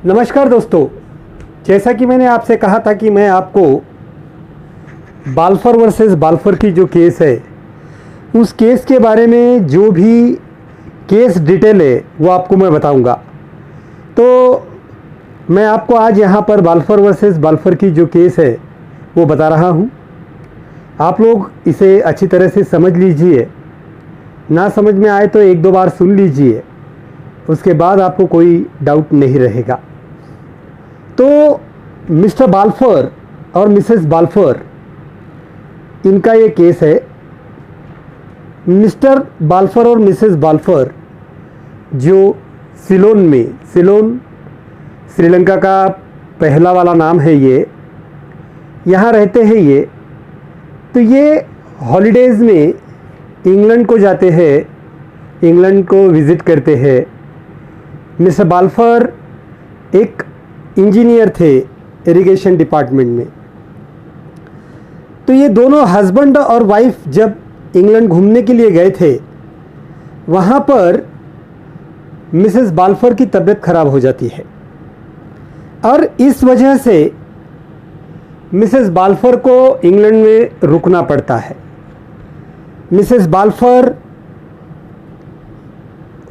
नमस्कार दोस्तों, जैसा कि मैंने आपसे कहा था कि मैं आपको बाल्फर वर्सेस बाल्फर की जो केस है उस केस के बारे में जो भी केस डिटेल है वो आपको मैं बताऊंगा। तो मैं आपको आज यहाँ पर बाल्फर वर्सेस बाल्फर की जो केस है वो बता रहा हूँ। आप लोग इसे अच्छी तरह से समझ लीजिए, ना समझ में आए तो एक दो बार सुन लीजिए, उसके बाद आपको कोई डाउट नहीं रहेगा। तो मिस्टर बाल्फर और मिसेस बाल्फर, इनका ये केस है। मिस्टर बाल्फर और मिसेस बाल्फर जो सिलोन श्रीलंका का पहला वाला नाम है, ये यहाँ रहते हैं। तो ये हॉलीडेज़ में इंग्लैंड को जाते हैं, इंग्लैंड को विज़िट करते हैं। मिस्टर बाल्फर एक इंजीनियर थे इरिगेशन डिपार्टमेंट में। तो ये दोनों हस्बैंड और वाइफ जब इंग्लैंड घूमने के लिए गए थे, वहाँ पर मिसेस बाल्फर की तबीयत खराब हो जाती है और इस वजह से मिसेस बाल्फर को इंग्लैंड में रुकना पड़ता है। मिसेस बाल्फर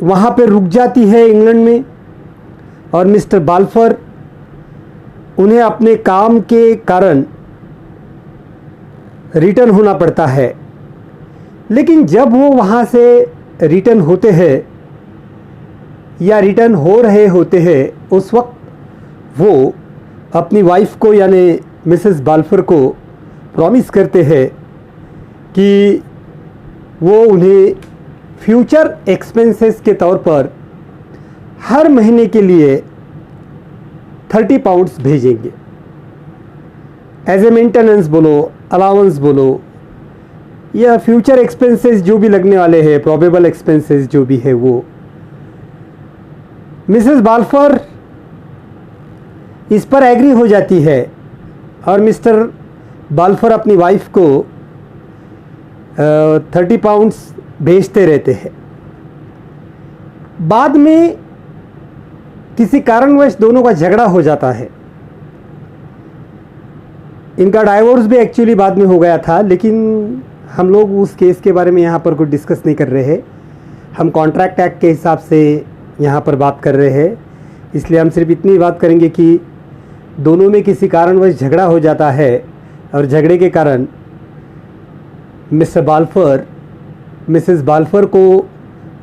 वहाँ पे रुक जाती है इंग्लैंड में और मिस्टर बाल्फर उन्हें अपने काम के कारण रिटर्न होना पड़ता है। लेकिन जब वो वहाँ से रिटर्न होते हैं या रिटर्न हो रहे होते हैं, उस वक्त वो अपनी वाइफ को यानी मिसेस बाल्फर को प्रॉमिस करते हैं कि वो उन्हें फ्यूचर एक्सपेंसेस के तौर पर हर महीने के लिए 30 पाउंड्स भेजेंगे। एज ए मेंटेनेंस बोलो, अलाउंस बोलो, या फ्यूचर एक्सपेंसेस जो भी लगने वाले हैं, प्रोबेबल एक्सपेंसेस जो भी है वो। मिसेस बाल्फर इस पर एग्री हो जाती है और मिस्टर बाल्फर अपनी वाइफ को 30 पाउंड्स भेजते रहते हैं। बाद में किसी कारणवश दोनों का झगड़ा हो जाता है। इनका डाइवोर्स भी एक्चुअली बाद में हो गया था, लेकिन हम लोग उस केस के बारे में यहाँ पर कुछ डिस्कस नहीं कर रहे हैं। हम कॉन्ट्रैक्ट एक्ट के हिसाब से यहाँ पर बात कर रहे हैं, इसलिए हम सिर्फ इतनी बात करेंगे कि दोनों में किसी कारणवश झगड़ा हो जाता है और झगड़े के कारण मिस्टर बाल्फर मिसेस बाल्फर को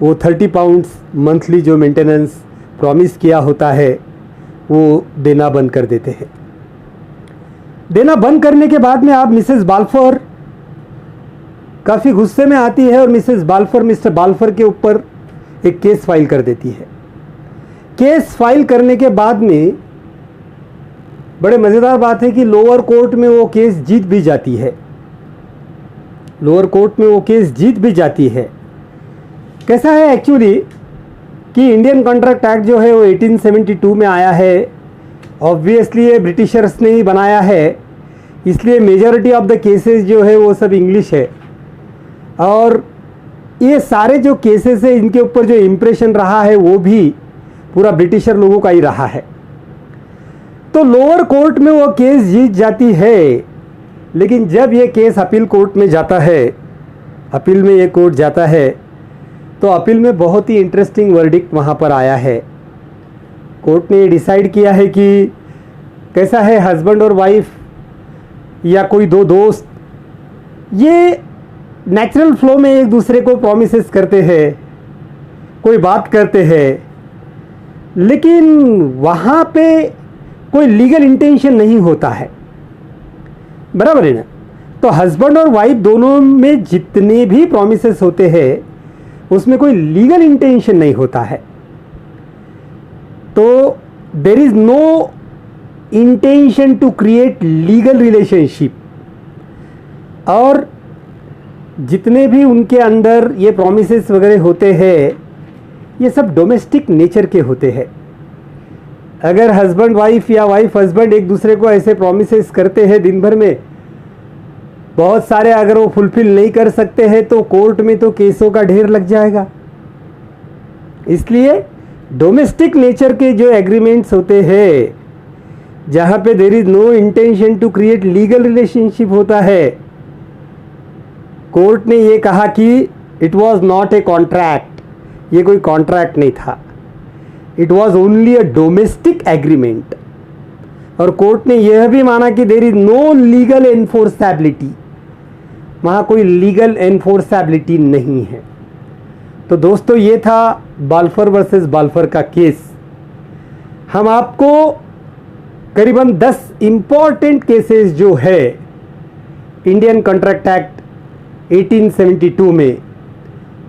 वो 30 पाउंड्स मंथली जो मेंटेनेंस प्रॉमिस किया होता है वो देना बंद कर देते हैं। देना बंद करने के बाद में आप मिसेस बाल्फर काफ़ी गुस्से में आती है और मिसेस बाल्फर मिस्टर बाल्फर के ऊपर एक केस फाइल कर देती है। केस फाइल करने के बाद में बड़े मज़ेदार बात है कि लोअर कोर्ट में वो केस जीत भी जाती है। लोअर कोर्ट में वो केस जीत भी जाती है। कैसा है एक्चुअली कि इंडियन कॉन्ट्रैक्ट एक्ट जो है वो 1872 में आया है। ऑब्वियसली ये ब्रिटिशर्स ने ही बनाया है, इसलिए मेजॉरिटी ऑफ द केसेस जो है वो सब इंग्लिश है। और ये सारे जो केसेस है इनके ऊपर जो इम्प्रेशन रहा है वो भी पूरा ब्रिटिशर लोगों का ही रहा है। तो लोअर कोर्ट में वो केस जीत जाती है, लेकिन जब ये केस अपील कोर्ट में जाता है, अपील में ये कोर्ट जाता है, तो अपील में बहुत ही इंटरेस्टिंग वर्डिक्ट वहाँ पर आया है। कोर्ट ने डिसाइड किया है कि कैसा है, हस्बैंड और वाइफ या कोई दो दोस्त ये नेचुरल फ्लो में एक दूसरे को प्रॉमिसेस करते हैं, कोई बात करते हैं, लेकिन वहाँ पे कोई लीगल इंटेंशन नहीं होता है, बराबर है ना। तो हस्बैंड और वाइफ दोनों में जितने भी प्रॉमिसेस होते हैं उसमें कोई लीगल इंटेंशन नहीं होता है। तो there is no intention to create legal relationship. और जितने भी उनके अंदर ये प्रॉमिसेस वगैरह होते हैं ये सब डोमेस्टिक नेचर के होते हैं। अगर हस्बैंड वाइफ या वाइफ हस्बैंड एक दूसरे को ऐसे प्रॉमिसेस करते हैं दिन भर में बहुत सारे, अगर वो फुलफिल नहीं कर सकते हैं तो कोर्ट में तो केसों का ढेर लग जाएगा। इसलिए डोमेस्टिक नेचर के जो एग्रीमेंट्स होते हैं, जहाँ पे there is no intention to create legal relationship होता है, कोर्ट ने ये कहा कि it was not a contract, ये कोई कॉन्ट्रैक्ट नहीं था, it was only a domestic agreement. और कोर्ट ने यह भी माना कि there is no legal enforceability, वहाँ कोई लीगल एनफोर्सेबिलिटी नहीं है। तो दोस्तों ये था बाल्फर वर्सेस बाल्फर का केस। हम आपको करीबन 10 इम्पॉर्टेंट केसेस जो है इंडियन कॉन्ट्रैक्ट एक्ट 1872 में,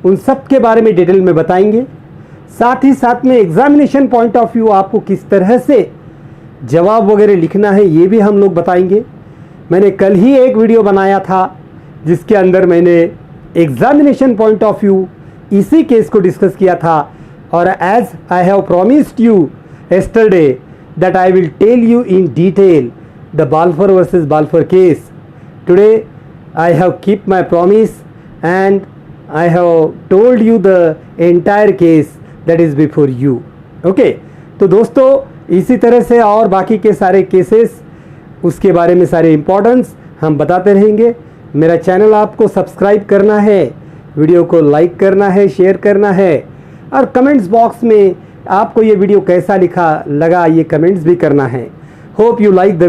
उन सब के बारे में डिटेल में बताएंगे। साथ ही साथ में एग्जामिनेशन पॉइंट ऑफ व्यू आपको किस तरह से जवाब वगैरह लिखना है ये भी हम लोग बताएंगे। मैंने कल ही एक वीडियो बनाया था जिसके अंदर मैंने एग्जामिनेशन पॉइंट ऑफ व्यू इसी केस को डिस्कस किया था। और as I have promised you yesterday that I will tell you in detail the Balfour versus Balfour case. Today I have kept my promise and I have told you the entire case that is before you. Okay, तो दोस्तों इसी तरह से और बाकी के सारे cases, उसके बारे में सारे इम्पोर्टेंस हम बताते रहेंगे। मेरा चैनल आपको सब्सक्राइब करना है, वीडियो को लाइक करना है, शेयर करना है, और कमेंट्स बॉक्स में आपको ये वीडियो कैसा लगा ये कमेंट्स भी करना है। Hope you like the